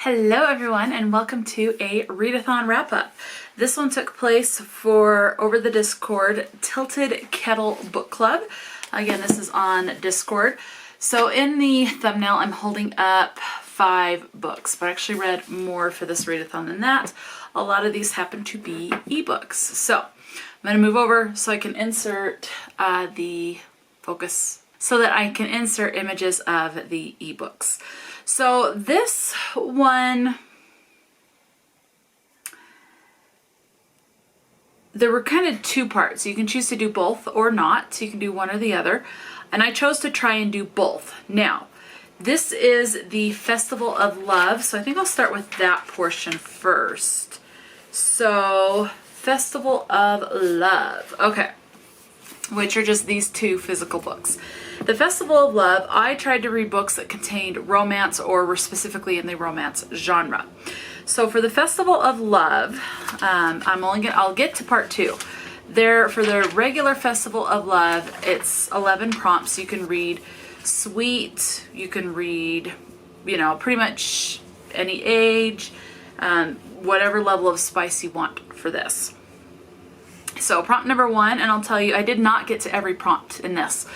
Hello everyone and welcome to a readathon wrap-up. This one took place for over the Discord Tilted Kettle Book Club. Again, this is on Discord. So in the thumbnail I'm holding up 5 books, but I actually read more for this readathon than that. A lot of these happen to be ebooks. So I'm going to move over so I can insert the focus so that I can insert images of the ebooks. So this one, there were kind of 2 parts. You can choose to do both or not. So you can do one or the other. And I chose to try and do both. Now, this is the Festival of Love. So I think I'll start with that portion first. So, Festival of Love. Okay. Which are just these 2 physical books. The Festival of Love, I tried to read books that contained romance or were specifically in the romance genre. So for the Festival of Love, I'll get to part 2. There, for the regular Festival of Love, it's 11 prompts. You can read sweet, you can read, pretty much any age, whatever level of spice you want for this. So prompt number 1, and I'll tell you, I did not get to every prompt in this.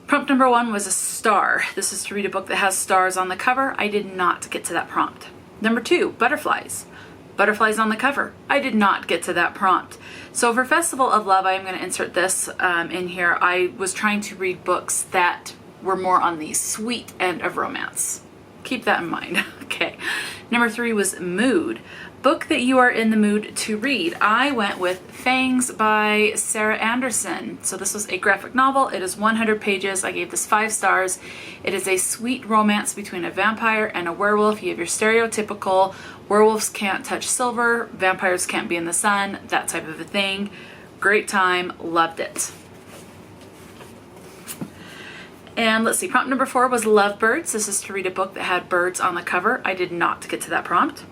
Prompt number 1 was a star. This is to read a book that has stars on the cover. I did not get to that prompt. Number 2, butterflies. Butterflies on the cover. I did not get to that prompt. So for Festival of Love, I am going to insert this in here. I was trying to read books that were more on the sweet end of romance. Keep that in mind. Okay. Number 3 was mood. Book that you are in the mood to read. I went with Fangs by Sher Andersen. So this was a graphic novel. It is 100 pages. I gave this 5 stars. It is a sweet romance between a vampire and a werewolf. You have your stereotypical werewolves can't touch silver, vampires can't be in the sun, that type of a thing. Great time. Loved it. And let's see, prompt number 4 was Lovebirds. This is to read a book that had birds on the cover. I did not get to that prompt.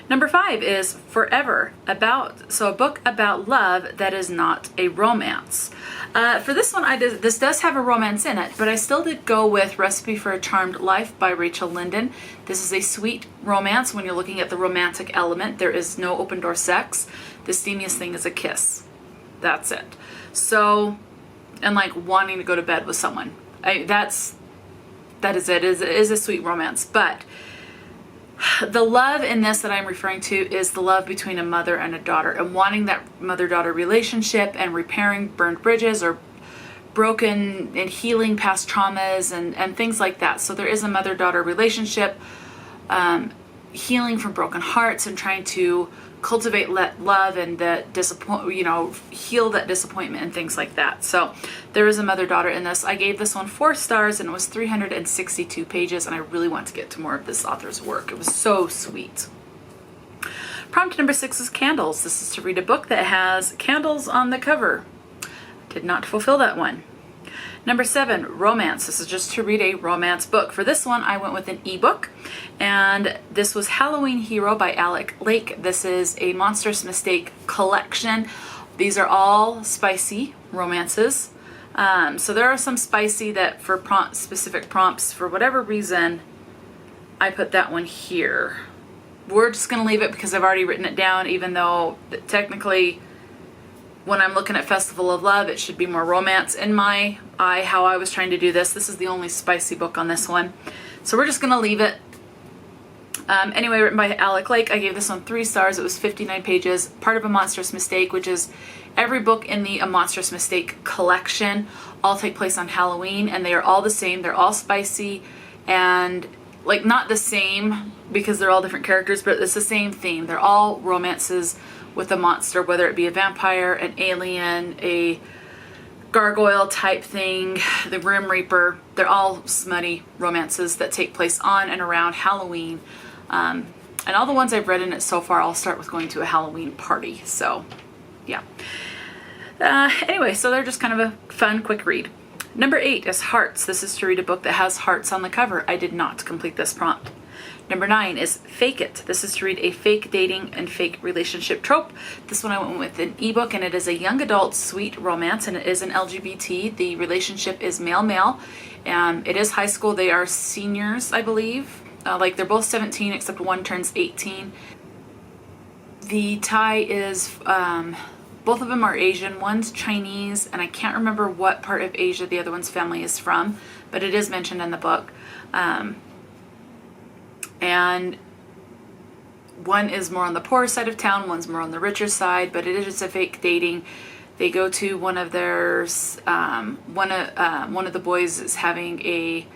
Number 5 is Forever, a book about love that is not a romance. For this one, this does have a romance in it, but I still did go with Recipe for a Charmed Life by Linden. This is a sweet romance. When you're looking at the romantic element, there is no open door sex. The steamiest thing is a kiss. That's it. So, and like wanting to go to bed with someone. That is it. It is a sweet romance, but the love in this that I'm referring to is the love between a mother and a daughter, and wanting that mother-daughter relationship and repairing burned bridges or broken and healing past traumas and things like that. So there is a mother-daughter relationship, healing from broken hearts and trying to cultivate love and heal that disappointment and things like that. So there is a mother-daughter in this. I gave this one 4 stars and it was 362 pages, and I really want to get to more of this author's work. It was so sweet. Prompt number 6 is Candles. This is to read a book that has candles on the cover. Did not fulfill that one. Number 7, Romance. This is just to read a romance book. For this one, I went with an ebook, and this was Halloween Hero by Alec. This is a Monstrous Mistake collection. These are all spicy romances. So there are some spicy that for specific prompts, for whatever reason, I put that one here. We're just going to leave it because I've already written it down, even though technically when I'm looking at Festival of Love, it should be more romance in my eye, how I was trying to do this. This is the only spicy book on this one. So we're just going to leave it. Anyway, written by Alec. I gave this one 3 stars. It was 59 pages, part of A Monstrous Mistake, which is every book in the A Monstrous Mistake collection. All take place on Halloween, and they are all the same. They're all spicy, and not the same because they're all different characters, but it's the same theme. They're all romances with a monster, whether it be a vampire, an alien, a gargoyle type thing, the Grim Reaper. They're all smutty romances that take place on and around Halloween. And all the ones I've read in it so far, I'll start with going to a Halloween party. So, yeah. Anyway, so they're just kind of a fun, quick read. Number 8 is Hearts. This is to read a book that has hearts on the cover. I did not complete this prompt. Number 9 is Fake It. This is to read a fake dating and fake relationship trope. This one I went with an ebook, and it is a young adult sweet romance, and it is an LGBT. The relationship is male-male. It is high school. They are seniors, I believe. like they're both 17 except one turns 18. The Thai is, both of them are Asian. One's Chinese, and I can't remember what part of Asia the other one's family is from, but it is mentioned in the book. And one is more on the poorer side of town, one's more on the richer side, but it is a fake dating. They go to one of theirs, one of the boys is having a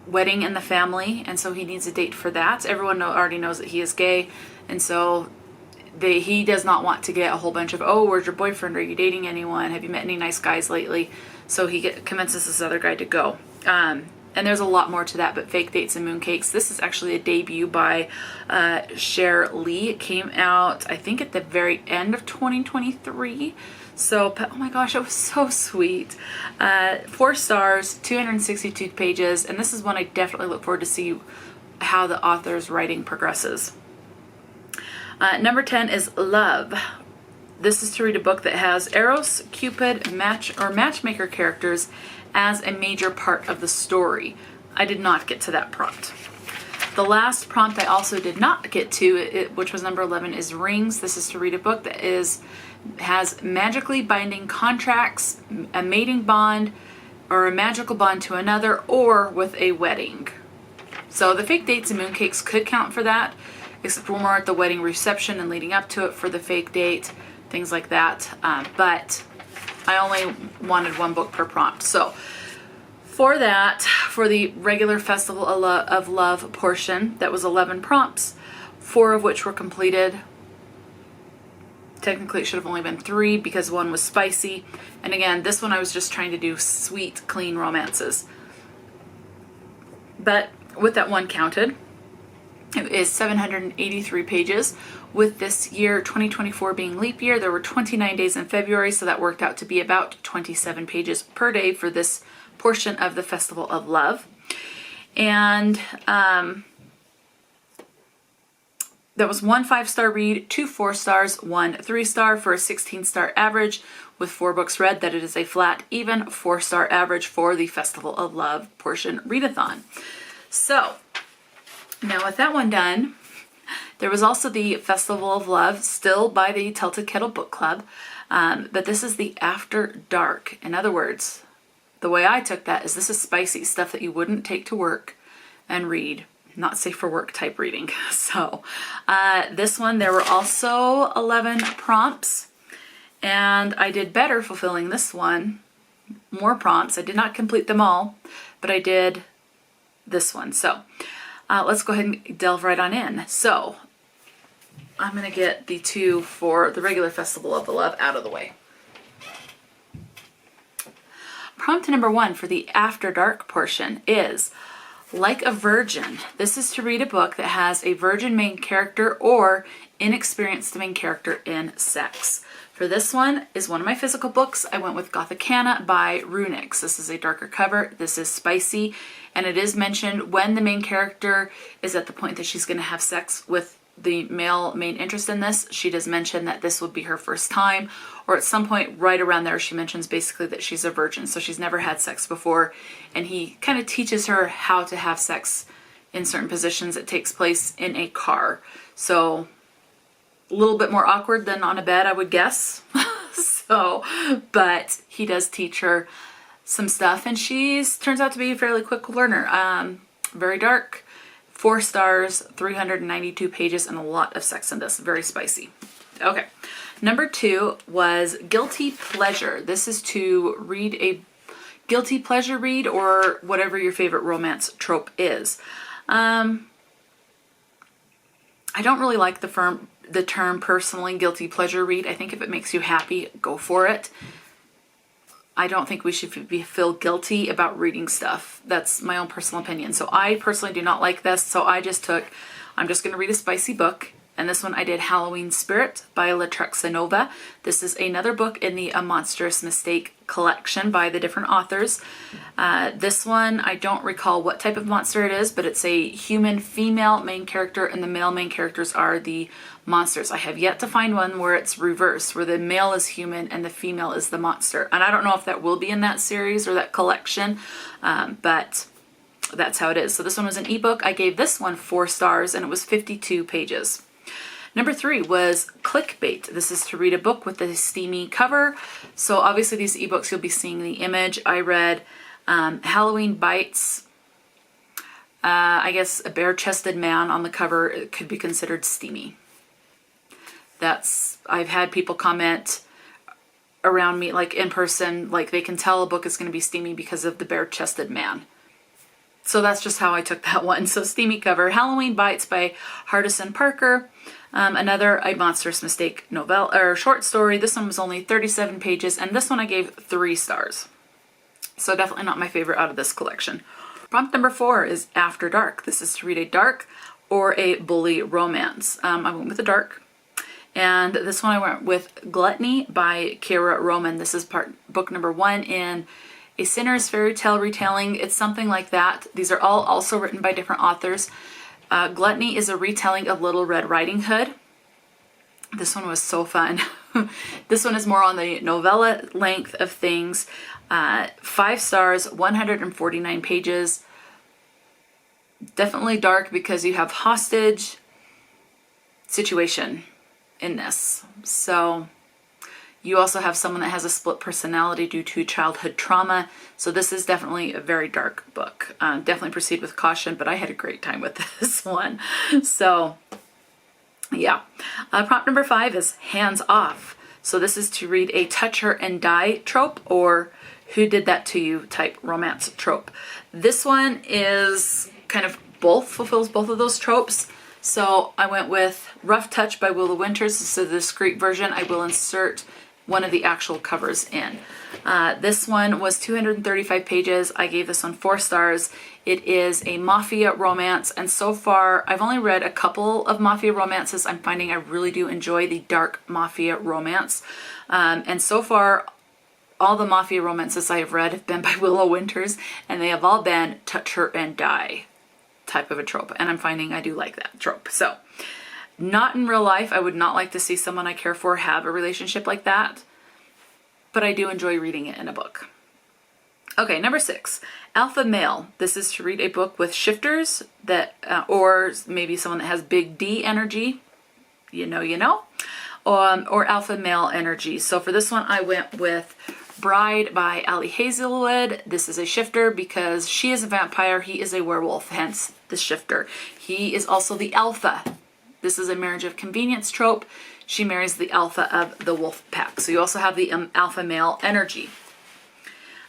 wedding in the family, and so he needs a date for that. Everyone already knows that he is gay, and so he does not want to get a whole bunch of, oh, where's your boyfriend? Are you dating anyone? Have you met any nice guys lately? So he convinces this other guy to go. And there's a lot more to that, but Fake Dates and Mooncakes. This is actually a debut by Sher. It came out, I think, at the very end of 2023. So, oh my gosh, it was so sweet. 4 stars, 262 pages, and this is one I definitely look forward to see how the author's writing progresses. Number 10 is Love. This is to read a book that has Eros, Cupid, matchmaker characters as a major part of the story. I did not get to that prompt. The last prompt I also did not get to, which was number 11, is Rings. This is to read a book that has magically binding contracts, a mating bond, or a magical bond to another, or with a wedding. So the Fake Dates and Mooncakes could count for that, except we're more at the wedding reception and leading up to it for the fake date, things like that. But I only wanted 1 book per prompt. So for that, for the regular Festival of Love portion, that was 11 prompts, 4 of which were completed. Technically, it should have only been 3 because 1 was spicy. And again, this one I was just trying to do sweet, clean romances. But with that 1 counted, it is 783 pages. With this year, 2024 being leap year, there were 29 days in February, so that worked out to be about 27 pages per day for this portion of the Festival of Love. And that was 1 5-star read, 2 4 stars, 1 3-star for a 16-star average with 4 books read. That it is a flat, even 4-star average for the Festival of Love portion readathon. So now with that one done, there was also the Festival of Love, still by the Kettle Book Club, but this is the After Dark. In other words, the way I took that is this is spicy stuff that you wouldn't take to work and read. Not safe for work type reading. So this one, there were also 11 prompts, and I did better fulfilling this one. More prompts. I did not complete them all, but I did this one. So let's go ahead and delve right on in. So I'm going to get the 2 for the regular Festival of the Love out of the way. Prompt number 1 for the After Dark portion is Like a Virgin. This is to read a book that has a virgin main character or inexperienced main character in sex. For this one is one of my physical books. I went with Gothikana by RyNyx. This is a darker cover. This is spicy, and it is mentioned when the main character is at the point that she's going to have sex with the male main interest in this. She does mention that this would be her first time, or at some point right around there she mentions basically that she's a virgin, so she's never had sex before, and he kind of teaches her how to have sex in certain positions. It takes place in a car, so a little bit more awkward than on a bed, I would guess. So, but he does teach her some stuff, and she turns out to be a fairly quick learner. Very dark, 4 stars, 392 pages, and a lot of sex in this. Very spicy. Okay. Number 2 was Guilty Pleasure. This is to read a guilty pleasure read, or whatever your favorite romance trope is. I don't really like the term personally, guilty pleasure read. I think if it makes you happy, go for it. I don't think we should feel guilty about reading stuff. That's my own personal opinion. So I personally do not like this. So I'm just going to read a spicy book. And this one I did Halloween Spirit by Latrexa. This is another book in the A Monstrous Mistake collection by the different authors. This one, I don't recall what type of monster it is, but it's a human female main character, and the male main characters are the monsters. I have yet to find one where it's reversed, where the male is human and the female is the monster. And I don't know if that will be in that series or that collection, but that's how it is. So this one was an ebook. I gave this one 4 stars, and it was 52 pages. Number 3 was Clickbait. This is to read a book with a steamy cover. So obviously these ebooks, you'll be seeing the image. I read Halloween Bites. I guess a bare-chested man on the cover. It could be considered steamy. I've had people comment around me, like in person, like they can tell a book is going to be steamy because of the bare-chested man. So that's just how I took that one. So steamy cover. Halloween Bites by Hardison Parker. Another A Monstrous Mistake novel or short story. This one was only 37 pages, and this one I gave 3 stars. So definitely not my favorite out of this collection. Prompt number 4 is After Dark. This is to read a dark or a bully romance. I went with the dark. And this one I went with Gluttony by Kira Roman. This is book number 1 in a Sinner's fairy tale retelling. It's something like that. These are all also written by different authors. Gluttony is a retelling of Little Red Riding Hood. This one was so fun. This one is more on the novella length of things. 5 stars, 149 pages. Definitely dark because you have hostage situation in this. So you also have someone that has a split personality due to childhood trauma. So this is definitely a very dark book. Definitely proceed with caution, but I had a great time with this one. So yeah. Prompt number 5 is Hands Off. So this is to read a touch her and die trope, or who did that to you type romance trope. This one is kind of fulfills both of those tropes. So I went with Rough Touch by Willow Winters. This is the discreet version. I will insert one of the actual covers in. This one was 235 pages. I gave this one 4 stars. It is a mafia romance, and so far I've only read a couple of mafia romances. I'm finding I really do enjoy the dark mafia romance. And so far all the mafia romances I have read have been by Willow Winters, and they have all been touch her and die type of a trope, and I'm finding I do like that trope. So not in real life. I would not like to see someone I care for have a relationship like that, but I do enjoy reading it in a book. Okay, number 6, Alpha Male. This is to read a book with shifters that, or maybe someone that has big D energy, or alpha male energy. So for this one, I went with Bride by Ali Hazelwood. This is a shifter because she is a vampire, he is a werewolf, hence the shifter. He is also the alpha. This is a marriage of convenience trope. She marries the alpha of the wolf pack. So you also have the alpha male energy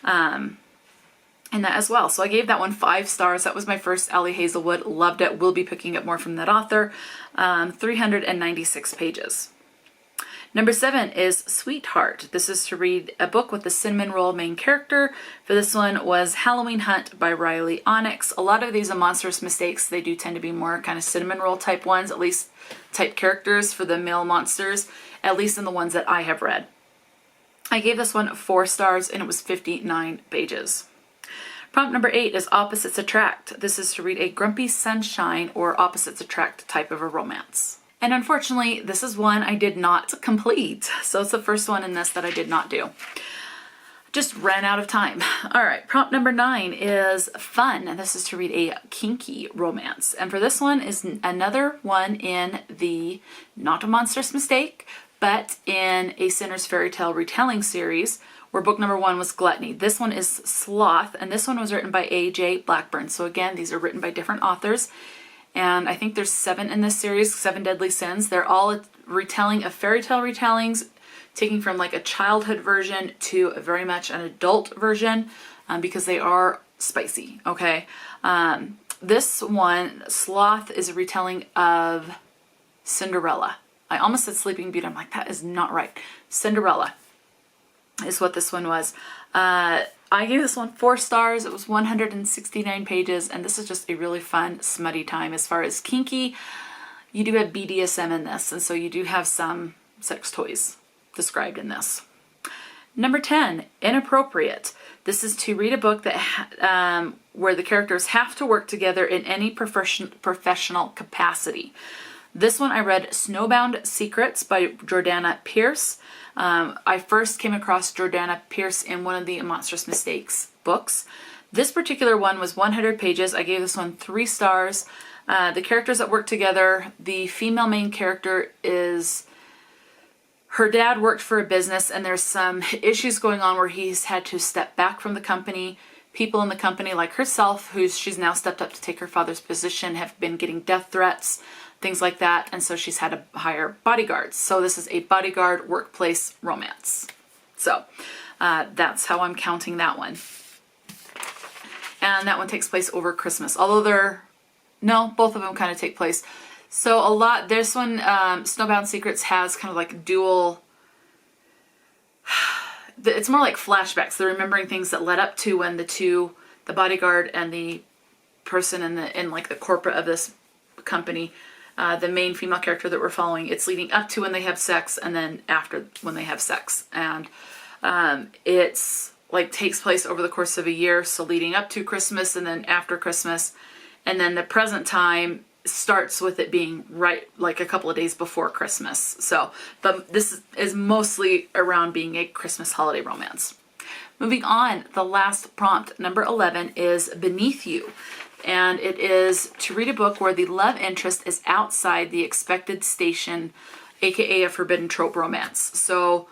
in that as well. So I gave that one 5 stars. That was my first Ali Hazelwood. Loved it. Will be picking up more from that author. 396 pages. Number 7 is Sweetheart. This is to read a book with the cinnamon roll main character. For this one was Halloween Hunt by Onyx. A lot of these are monstrous mistakes. They do tend to be more kind of cinnamon roll type ones, at least type characters for the male monsters, at least in the ones that I have read. I gave this one 4 stars, and it was 59 pages. Prompt number 8 is Opposites Attract. This is to read a Grumpy Sunshine or Opposites Attract type of a romance. And unfortunately, this is one I did not complete. So it's the first one in this that I did not do. Just ran out of time. All right, prompt number 9 is Fun. And this is to read a kinky romance. And for this one is another one in the not a monstrous mistake, but in a Sinner's fairy tale retelling series, where book number 1 was Gluttony. This one is Sloth, and this one was written by A.J. Blackburn. So again, these are written by different authors. And I think there's 7 in this series, 7 Deadly Sins. They're all retelling of fairy tale retellings, taking from like a childhood version to a very much an adult version, because they are spicy, okay? This one, Sloth, is a retelling of Cinderella. I almost said Sleeping Beauty. I'm like, that is not right. Cinderella is what this one was. I gave this one 4 stars. It was 169 pages, and this is just a really fun, smutty time. As far as kinky, you do have BDSM in this, and so you do have some sex toys described in this. Number 10, Inappropriate. This is to read a book that where the characters have to work together in any professional capacity. This one I read Snowbound Secrets by Jordana Pearce. I first came across Jordana Pearce in one of the Monstrous Mistakes books. This particular one was 100 pages. I gave this one 3 stars. The characters that work together, the female main character is, her dad worked for a business and there's some issues going on where he's had to step back from the company. People in the company like herself, she's now stepped up to take her father's position, have been getting death threats, things like that, and so she's had to hire bodyguards. So this is a bodyguard workplace romance. So that's how I'm counting that one. And that one takes place over Christmas, although both of them kind of take place. So this one, Snowbound Secrets, has kind of like dual, it's more like flashbacks. They're remembering things that led up to when the bodyguard and the person in like the corporate of this company, the main female character that we're following, it's leading up to when they have sex and then after when they have sex. And it's like takes place over the course of a year. So leading up to Christmas and then after Christmas. And then the present time starts with it being right like a couple of days before Christmas. So, but this is mostly around being a Christmas holiday romance. Moving on, the last prompt, number 11, is Beneath You. And it is to read a book where the love interest is outside the expected station, aka a forbidden trope romance. So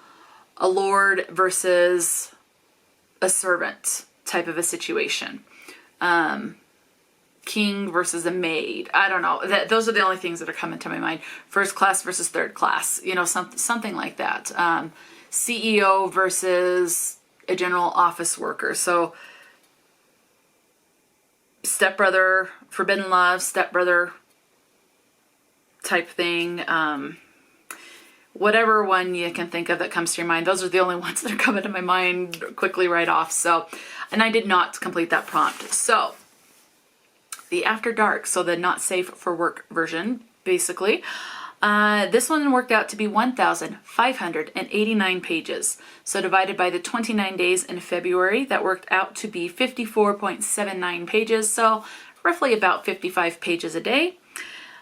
a lord versus a servant type of a situation. King versus a maid. I don't know. Those are the only things that are coming to my mind. First class versus third class. Something like that. CEO versus a general office worker. So stepbrother, forbidden love, stepbrother type thing. Whatever one you can think of that comes to your mind. Those are the only ones that are coming to my mind quickly right off. So, and I did not complete that prompt. So the After Dark, so the not safe for work version, basically. This one worked out to be 1,589 pages. So divided by the 29 days in February, that worked out to be 54.79 pages. So roughly about 55 pages a day.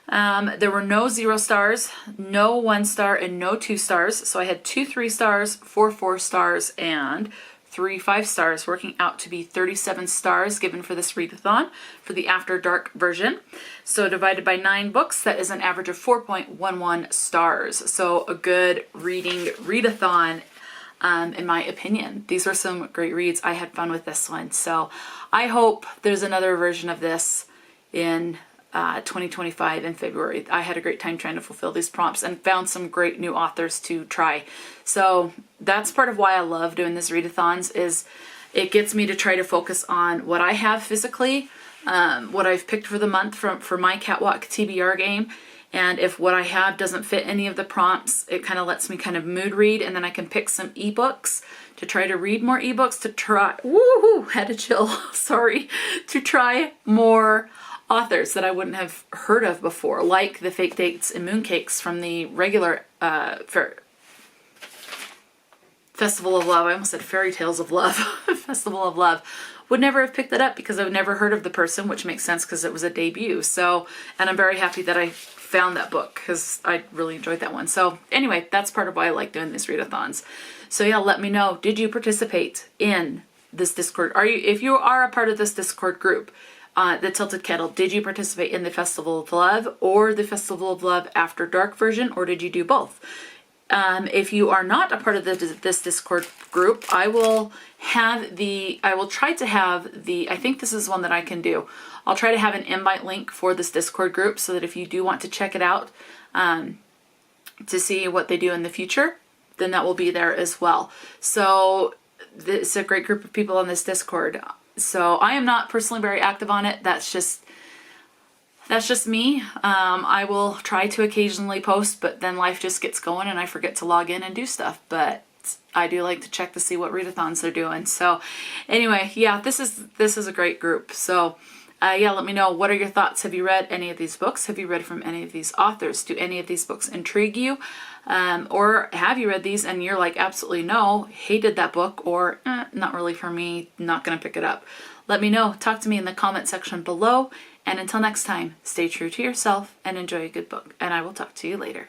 There were no 0 stars, no 1 star, and no 2 stars. So I had 2 3 stars, 4 4 stars, and 3 5 stars, working out to be 37 stars given for this readathon for the After Dark version. So divided by 9 books, that is an average of 4.11 stars. So a good readathon, in my opinion. These were some great reads. I had fun with this one. So I hope there's another version of this in 2025 in February. I had a great time trying to fulfill these prompts and found some great new authors to try. So that's part of why I love doing these readathons, is it gets me to try to focus on what I have physically, what I've picked for the month for my Catwalk TBR game. And if what I have doesn't fit any of the prompts, it kind of lets me kind of mood read, and then I can pick some ebooks to try to read more ebooks, to try, woohoo, had a chill, sorry, to try more authors that I wouldn't have heard of before, like the Fake Dates and Mooncakes from the regular Festival of Love. I almost said Fairy Tales of Love. Festival of Love. Would never have picked that up because I've never heard of the person, which makes sense because it was a debut. So, and I'm very happy that I found that book because I really enjoyed that one. So anyway, that's part of why I like doing these readathons. So yeah, let me know. Did you participate in this Discord? If you are a part of this Discord group, the Tilted Kettle, did you participate in the Festival of Love or the Festival of Love After Dark version, or did you do both? If you are not a part of this Discord group, I will try to have I think this is one that I can do. I'll try to have an invite link for this Discord group so that if you do want to check it out, to see what they do in the future, then that will be there as well. So it's a great group of people on this Discord. So I am not personally very active on it. That's just me. I will try to occasionally post, but then life just gets going and I forget to log in and do stuff. But I do like to check to see what readathons they're doing. So anyway, yeah, this is a great group. So yeah, let me know, what are your thoughts? Have you read any of these books? Have you read from any of these authors? Do any of these books intrigue you? Or have you read these and you're like, absolutely no, hated that book, or not really for me, not gonna pick it up? Let me know. Talk to me in the comment section below. And until next time, stay true to yourself and enjoy a good book. And I will talk to you later.